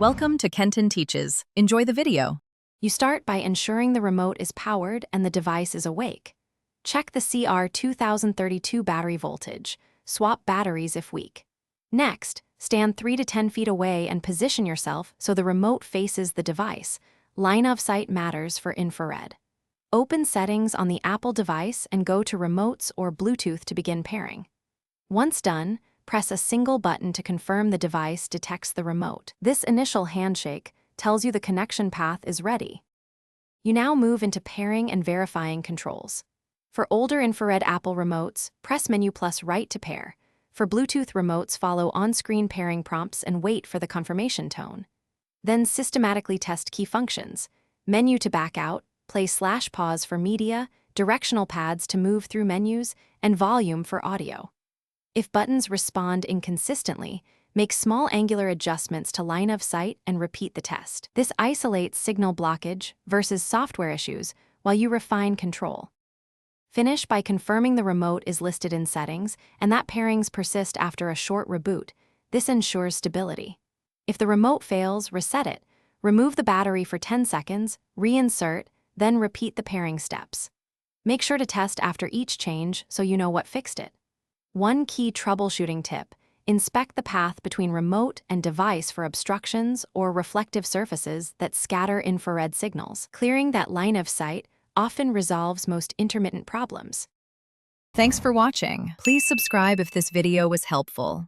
Welcome to Kenton Teaches. Enjoy the video. You start by ensuring the remote is powered and the device is awake. Check the CR2032 battery voltage. Swap batteries if weak. Next, stand 3 to 10 feet away and position yourself so the remote faces the device. Line of sight matters for infrared. Open Settings on the Apple device and go to Remotes or Bluetooth to begin pairing. Once done, press a single button to confirm the device detects the remote. This initial handshake tells you the connection path is ready. You now move into pairing and verifying controls. For older infrared Apple remotes, press Menu plus Right to pair. For Bluetooth remotes, follow on-screen pairing prompts and wait for the confirmation tone. Then systematically test key functions. Menu to back out, play /pause for media, directional pads to move through menus, and volume for audio. If buttons respond inconsistently, make small angular adjustments to line of sight and repeat the test. This isolates signal blockage versus software issues while you refine control. Finish by confirming the remote is listed in settings and that pairings persist after a short reboot. This ensures stability. If the remote fails, reset it. Remove the battery for 10 seconds, reinsert, then repeat the pairing steps. Make sure to test after each change so you know what fixed it. One key troubleshooting tip: inspect the path between remote and device for obstructions or reflective surfaces that scatter infrared signals. Clearing that line of sight often resolves most intermittent problems. Thanks for watching. Please subscribe if this video was helpful.